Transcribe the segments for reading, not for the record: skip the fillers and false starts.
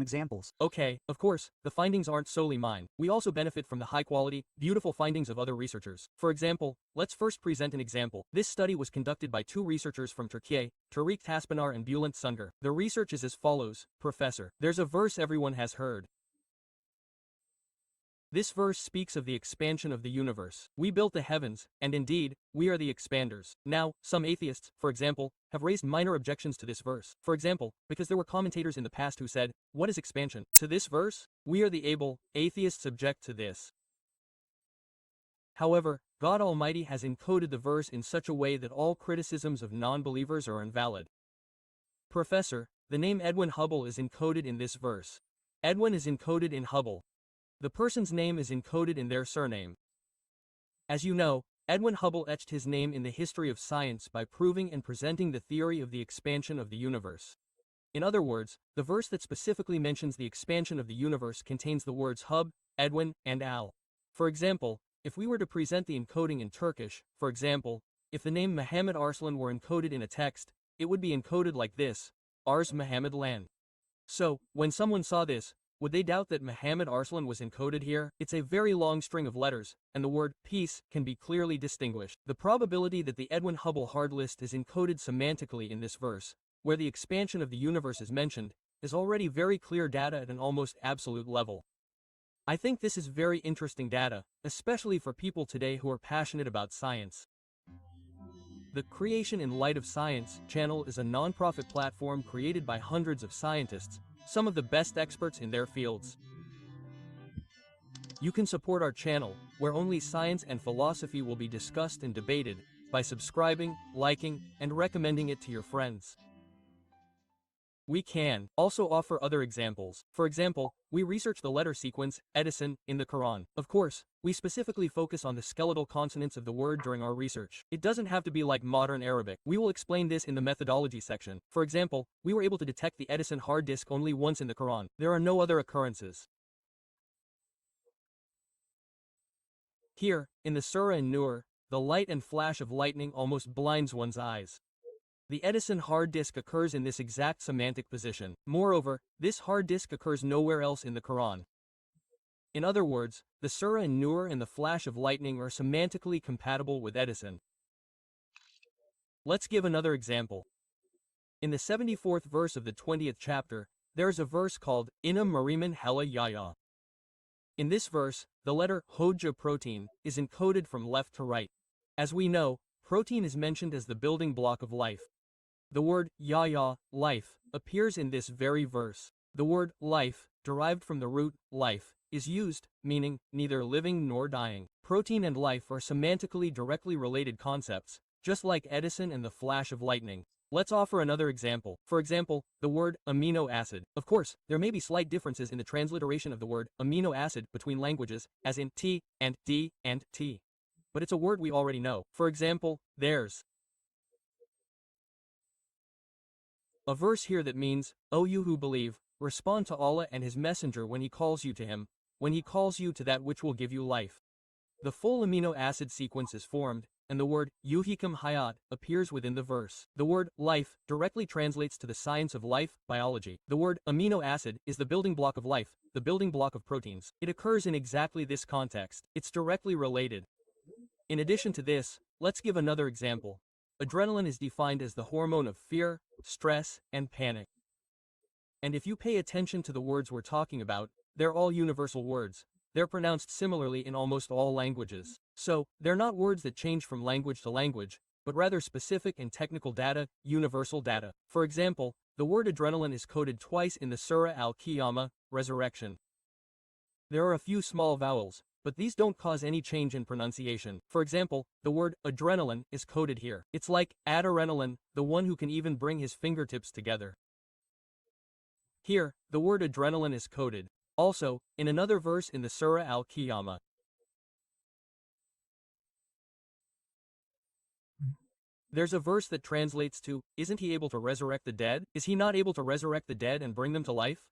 examples. Okay, of course, the findings aren't solely mine. We also benefit from the high-quality, beautiful findings of other researchers. For example, let's first present an example. This study was conducted by two researchers from Turkey, Tariq Taspinar and Bülent Sunger. The research is as follows. Professor, there's a verse everyone has heard. This verse speaks of the expansion of the universe. We built the heavens, and indeed, we are the expanders. Now, some atheists, for example, have raised minor objections to this verse. For example, because there were commentators in the past who said, what is expansion? To this verse, we are the able, atheists object to this. However, God Almighty has encoded the verse in such a way that all criticisms of non-believers are invalid. Professor, the name Edwin Hubble is encoded in this verse. Edwin is encoded in Hubble. The person's name is encoded in their surname. As you know, Edwin Hubble etched his name in the history of science by proving and presenting the theory of the expansion of the universe. In other words, the verse that specifically mentions the expansion of the universe contains the words Hub, Edwin, and Al. For example, if we were to present the encoding in Turkish, for example, if the name Muhammad Arslan were encoded in a text, it would be encoded like this, Ars Muhammad Lan. So, when someone saw this, would they doubt that Muhammad Arslan was encoded here? It's a very long string of letters, and the word peace can be clearly distinguished. The probability that the Edwin Hubble hard list is encoded semantically in this verse, where the expansion of the universe is mentioned, is already very clear data at an almost absolute level. I think this is very interesting data, especially for people today who are passionate about science. The Creation in Light of Science channel is a non-profit platform created by hundreds of scientists, some of the best experts in their fields. You can support our channel, where only science and philosophy will be discussed and debated, by subscribing, liking, and recommending it to your friends. We can also offer other examples. For example, we research the letter sequence, Edison, in the Quran. Of course, we specifically focus on the skeletal consonants of the word during our research. It doesn't have to be like modern Arabic. We will explain this in the methodology section. For example, we were able to detect the Edison hard disk only once in the Quran. There are no other occurrences. Here, in the Surah An-Nur, the light and flash of lightning almost blinds one's eyes. The Edison hard disk occurs in this exact semantic position. Moreover, this hard disk occurs nowhere else in the Quran. In other words, the Surah An-Nur and the flash of lightning are semantically compatible with Edison. Let's give another example. In the 74th verse of the 20th chapter, there is a verse called Inna Mariman Hella Yaya. In this verse, the letter Hojja protein is encoded from left to right. As we know, protein is mentioned as the building block of life. The word Yaya, life, appears in this very verse. The word life, derived from the root life, is used, meaning neither living nor dying. Protein and life are semantically directly related concepts, just like Edison and the flash of lightning. Let's offer another example. For example, the word amino acid. Of course, there may be slight differences in the transliteration of the word amino acid between languages, as in T and D and T. But it's a word we already know. For example, there's a verse here that means, O you who believe, respond to Allah and His Messenger when He calls you to Him, when He calls you to that which will give you life. The full amino acid sequence is formed, and the word yuhikum hayat appears within the verse. The word life directly translates to the science of life, biology. The word amino acid is the building block of life, the building block of proteins. It occurs in exactly this context. It's directly related. In addition to this, let's give another example. Adrenaline is defined as the hormone of fear, stress, and panic. And if you pay attention to the words we're talking about, they're all universal words. They're pronounced similarly in almost all languages. So, they're not words that change from language to language, but rather specific and technical data, universal data. For example, the word adrenaline is coded twice in the Surah Al-Qiyamah, Resurrection. There are a few small vowels, but these don't cause any change in pronunciation. For example, the word adrenaline is coded here. It's like adrenaline, the one who can even bring his fingertips together. Here, the word adrenaline is coded. Also, in another verse in the Surah Al-Qiyamah. There's a verse that translates to, isn't he able to resurrect the dead? Is he not able to resurrect the dead and bring them to life?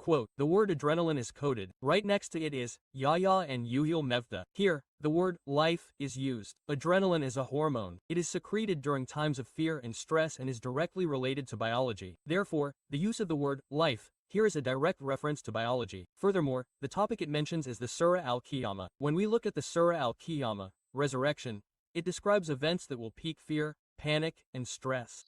Quote, the word adrenaline is coded. Right next to it is, Yahya and Yuhil Mevda. Here, the word life is used. Adrenaline is a hormone. It is secreted during times of fear and stress and is directly related to biology. Therefore, the use of the word life here is a direct reference to biology. Furthermore, the topic it mentions is the Surah al-Qiyamah. When we look at the Surah al-Qiyamah, resurrection, it describes events that will pique fear, panic, and stress.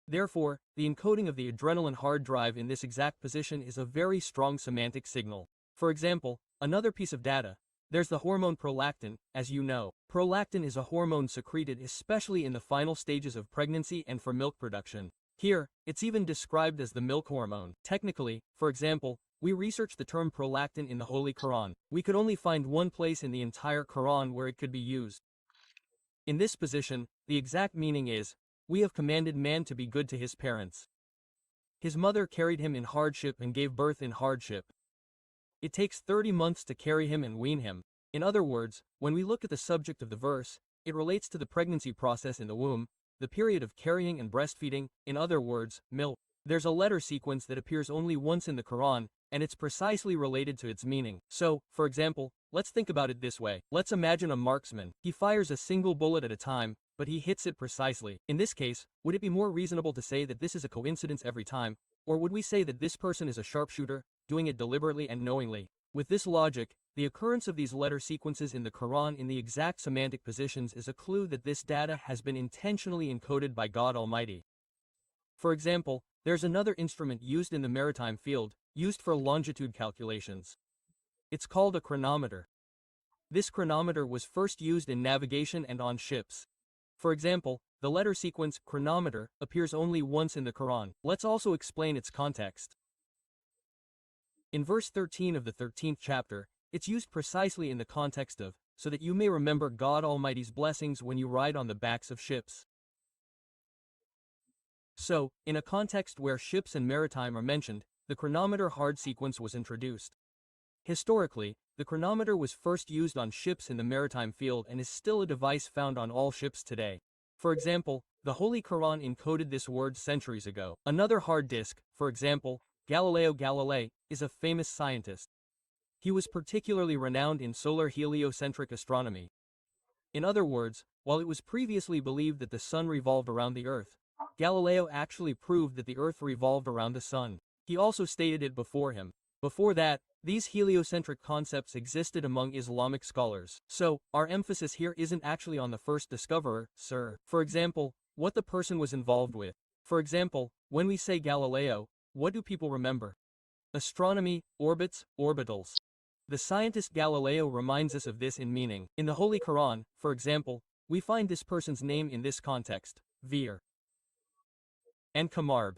Therefore, the encoding of the adrenaline hard drive in this exact position is a very strong semantic signal. For example, another piece of data, there's the hormone prolactin. As you know, prolactin is a hormone secreted especially in the final stages of pregnancy and for milk production. Here, it's even described as the milk hormone. Technically, for example, we researched the term prolactin in the Holy Quran. We could only find one place in the entire Quran where it could be used. In this position, the exact meaning is, we have commanded man to be good to his parents. His mother carried him in hardship and gave birth in hardship. It takes 30 months to carry him and wean him. In other words, when we look at the subject of the verse, it relates to the pregnancy process in the womb, the period of carrying and breastfeeding, in other words, milk. There's a letter sequence that appears only once in the Quran, and it's precisely related to its meaning. So, for example, let's think about it this way. Let's imagine a marksman. He fires a single bullet at a time, but he hits it precisely. In this case, would it be more reasonable to say that this is a coincidence every time, or would we say that this person is a sharpshooter, doing it deliberately and knowingly? With this logic, the occurrence of these letter sequences in the Quran in the exact semantic positions is a clue that this data has been intentionally encoded by God Almighty. For example, there's another instrument used in the maritime field, used for longitude calculations. It's called a chronometer. This chronometer was first used in navigation and on ships. For example, the letter sequence chronometer appears only once in the Quran. Let's also explain its context. In verse 13 of the 13th chapter, it's used precisely in the context of, so that you may remember God Almighty's blessings when you ride on the backs of ships. So, in a context where ships and maritime are mentioned, the chronometer hard sequence was introduced. Historically, the chronometer was first used on ships in the maritime field and is still a device found on all ships today. For example, the Holy Quran encoded this word centuries ago. Another hard disk, for example, Galileo Galilei, is a famous scientist. He was particularly renowned in solar heliocentric astronomy. In other words, while it was previously believed that the sun revolved around the Earth, Galileo actually proved that the Earth revolved around the sun. He also stated it before him. Before that, these heliocentric concepts existed among Islamic scholars. So, our emphasis here isn't actually on the first discoverer, sir. For example, what the person was involved with. For example, when we say Galileo, what do people remember? Astronomy, orbits, orbitals. The scientist Galileo reminds us of this in meaning. In the Holy Quran, for example, we find this person's name in this context, Vir and Kamarb.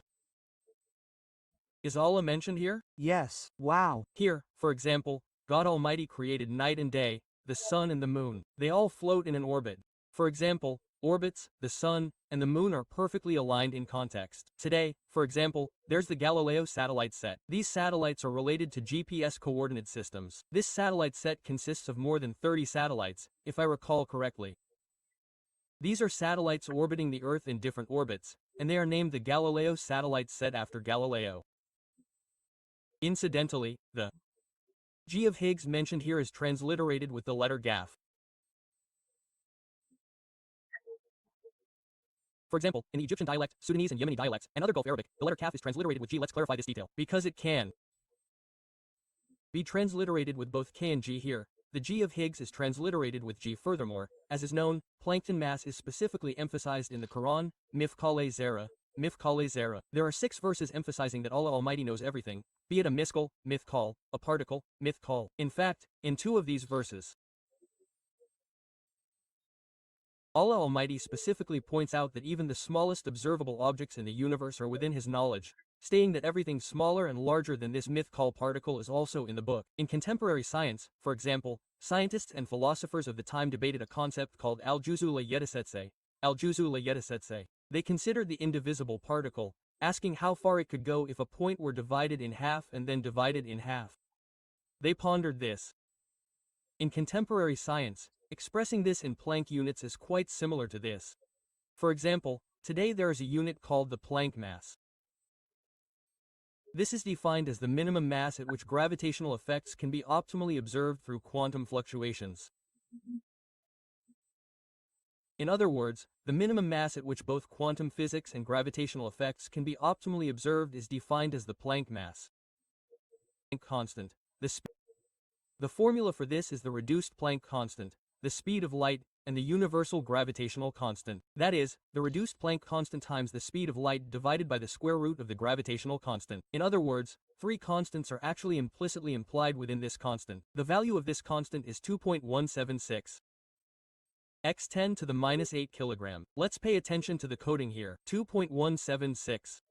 Is Allah mentioned here? Yes, wow. Here, for example, God Almighty created night and day, the sun and the moon. They all float in an orbit. For example, orbits, the sun, and the moon are perfectly aligned in context. Today, for example, there's the Galileo satellite set. These satellites are related to GPS coordinate systems. This satellite set consists of more than 30 satellites, if I recall correctly. These are satellites orbiting the Earth in different orbits, and they are named the Galileo satellite set after Galileo. Incidentally, the G of Higgs mentioned here is transliterated with the letter GAF. For example, in the Egyptian dialect, Sudanese and Yemeni dialects, and other Gulf Arabic, the letter kaf is transliterated with G. Let's clarify this detail. Because it can be transliterated with both K and G here, the G of Higgs is transliterated with G. Furthermore, as is known, plankton mass is specifically emphasized in the Quran, Mifkale Zera, Mifkale Zera. There are 6 verses emphasizing that Allah Almighty knows everything, be it a miskal, mithkal, a particle, mithkal. In fact, in 2 of these verses, Allah Almighty specifically points out that even the smallest observable objects in the universe are within His knowledge, stating that everything smaller and larger than this mithkal particle is also in the book. In contemporary science, for example, scientists and philosophers of the time debated a concept called al-juzu la yetasetse, al-juzu la yetasetse. They considered the indivisible particle, asking how far it could go if a point were divided in half and then divided in half. They pondered this. In contemporary science, expressing this in Planck units is quite similar to this. For example, today there is a unit called the Planck mass. This is defined as the minimum mass at which gravitational effects can be optimally observed through quantum fluctuations. In other words, the minimum mass at which both quantum physics and gravitational effects can be optimally observed is defined as the Planck mass. constant. The formula for this is the reduced Planck constant, the speed of light, and the universal gravitational constant. That is, the reduced Planck constant times the speed of light divided by the square root of the gravitational constant. In other words, three constants are actually implicitly implied within this constant. The value of this constant is 2.176 x 10 to the minus 8 kilogram. Let's pay attention to the coding here. 2.176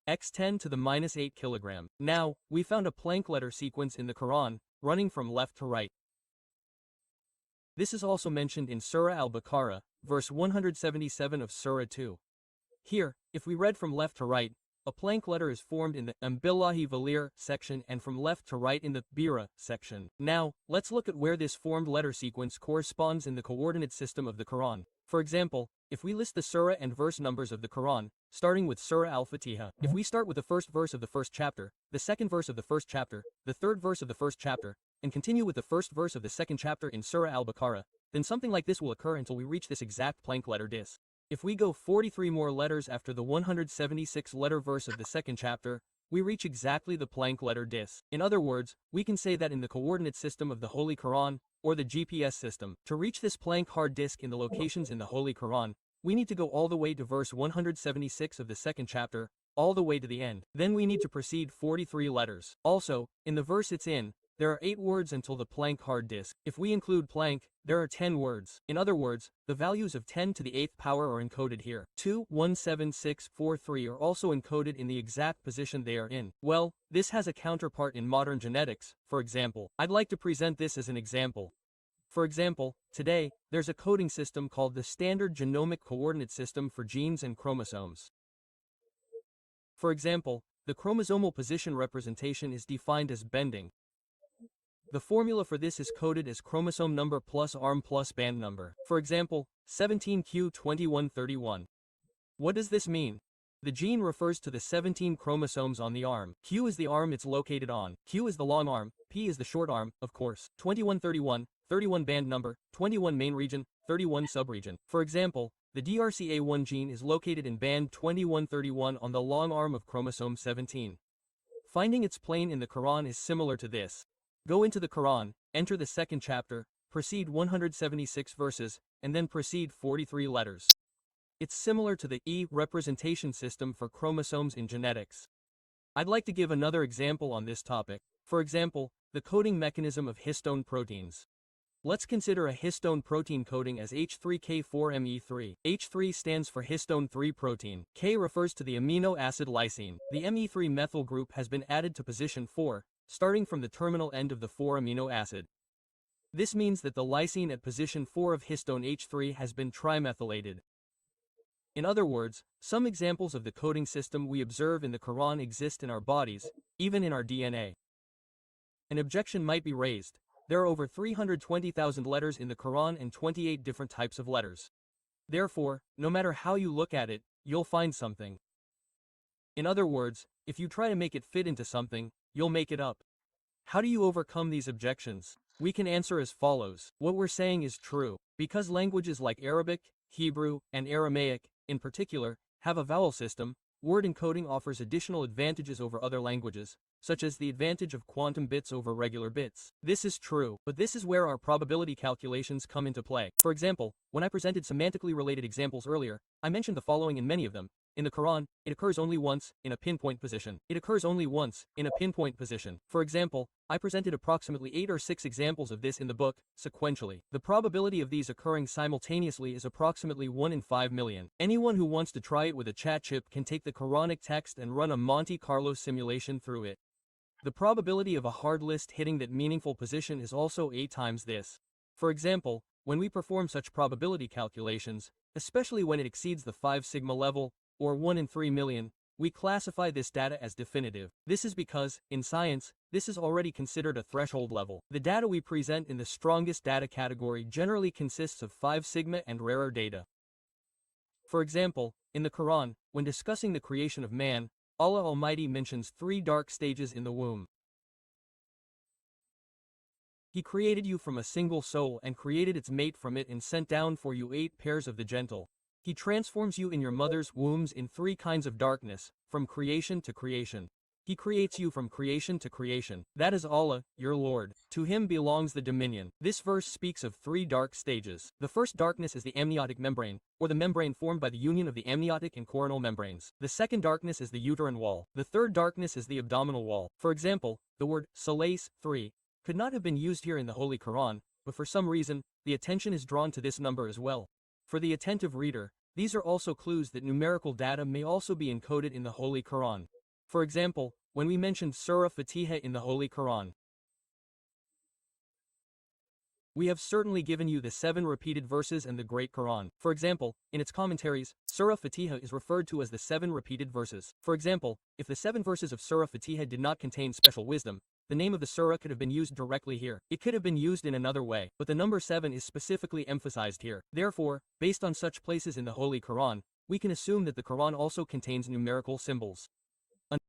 x 10 to the minus 8 kilogram. Now, we found a Planck letter sequence in the Quran, running from left to right. This is also mentioned in Surah al-Baqarah, verse 177 of Surah 2. Here, if we read from left to right, a Planck letter is formed in the Billahi Valir section and from left to right in the Bira section. Now, let's look at where this formed letter sequence corresponds in the coordinate system of the Quran. For example, if we list the surah and verse numbers of the Quran, starting with Surah al-Fatiha, if we start with the first verse of the first chapter, the second verse of the first chapter, the third verse of the first chapter, and continue with the first verse of the second chapter in Surah al-Baqarah, then something like this will occur until we reach this exact Planck letter dis. If we go 43 more letters after the 176 letter verse of the second chapter, we reach exactly the Planck letter dis. In other words, we can say that in the coordinate system of the Holy Quran, or the GPS system, to reach this Planck hard disk in the locations in the Holy Quran, we need to go all the way to verse 176 of the second chapter, all the way to the end. Then we need to proceed 43 letters. Also, in the verse it's in, there are 8 words until the Planck hard disk. If we include Planck, there are 10 words. In other words, the values of 10 to the 8th power are encoded here. 2, 1, 7, 6, 4, 3 are also encoded in the exact position they are in. Well, this has a counterpart in modern genetics, for example. I'd like to present this as an example. For example, today, there's a coding system called the Standard Genomic Coordinate System for genes and chromosomes. For example, the chromosomal position representation is defined as bending. The formula for this is coded as chromosome number plus arm plus band number. For example, 17q2131. What does this mean? The gene refers to the 17 chromosomes on the arm. Q is the arm it's located on. Q is the long arm. P is the short arm, of course. 2131, 31 band number, 21 main region, 31 subregion. For example, the DRCA1 gene is located in band 2131 on the long arm of chromosome 17. Finding its plane in the Quran is similar to this. Go into the Quran, enter the second chapter, proceed 176 verses, and then proceed 43 letters. It's similar to the E representation system for chromosomes in genetics. I'd like to give another example on this topic. For example, the coding mechanism of histone proteins. Let's consider a histone protein coding as H3K4ME3. H3 stands for histone 3 protein. K refers to the amino acid lysine. The ME3 methyl group has been added to position 4, starting from the terminal end of the 4 amino acid. This means that the lysine at position 4 of histone H3 has been trimethylated. In other words, some examples of the coding system we observe in the Quran exist in our bodies, even in our DNA. An objection might be raised. There are over 320,000 letters in the Quran and 28 different types of letters. Therefore, no matter how you look at it, you'll find something. In other words, if you try to make it fit into something, you'll make it up. How do you overcome these objections? We can answer as follows. What we're saying is true. Because languages like Arabic, Hebrew, and Aramaic, in particular, have a vowel system, word encoding offers additional advantages over other languages, such as the advantage of quantum bits over regular bits. This is true, but this is where our probability calculations come into play. For example, when I presented semantically related examples earlier, I mentioned the following in many of them. In the Quran, it occurs only once, in a pinpoint position. It occurs only once, in a pinpoint position. For example, I presented approximately 8 or 6 examples of this in the book, sequentially. The probability of these occurring simultaneously is approximately 1 in 5 million. Anyone who wants to try it with a chat chip can take the Quranic text and run a Monte Carlo simulation through it. The probability of a hard list hitting that meaningful position is also 8 times this. For example, when we perform such probability calculations, especially when it exceeds the 5 sigma level, or 1 in 3 million, we classify this data as definitive. This is because, in science, this is already considered a threshold level. The data we present in the strongest data category generally consists of 5 sigma and rarer data. For example, in the Quran, when discussing the creation of man, Allah Almighty mentions 3 dark stages in the womb. He created you from a single soul and created its mate from it and sent down for you 8 pairs of the gentle. He transforms you in your mother's wombs in 3 kinds of darkness, from creation to creation. He creates you from creation to creation. That is Allah, your Lord. To him belongs the dominion. This verse speaks of 3 dark stages. The first darkness is the amniotic membrane, or the membrane formed by the union of the amniotic and coronal membranes. The second darkness is the uterine wall. The third darkness is the abdominal wall. For example, the word salace 3 could not have been used here in the Holy Quran, but for some reason, the attention is drawn to this number as well. For the attentive reader, these are also clues that numerical data may also be encoded in the Holy Quran. For example, when we mentioned Surah Fatiha in the Holy Quran, we have certainly given you the 7 repeated verses in the Great Quran. For example, in its commentaries, Surah Fatiha is referred to as the 7 repeated verses. For example, if the 7 verses of Surah Fatiha did not contain special wisdom, the name of the surah could have been used directly here. It could have been used in another way, but the number 7 is specifically emphasized here. Therefore, based on such places in the Holy Quran, we can assume that the Quran also contains numerical symbols.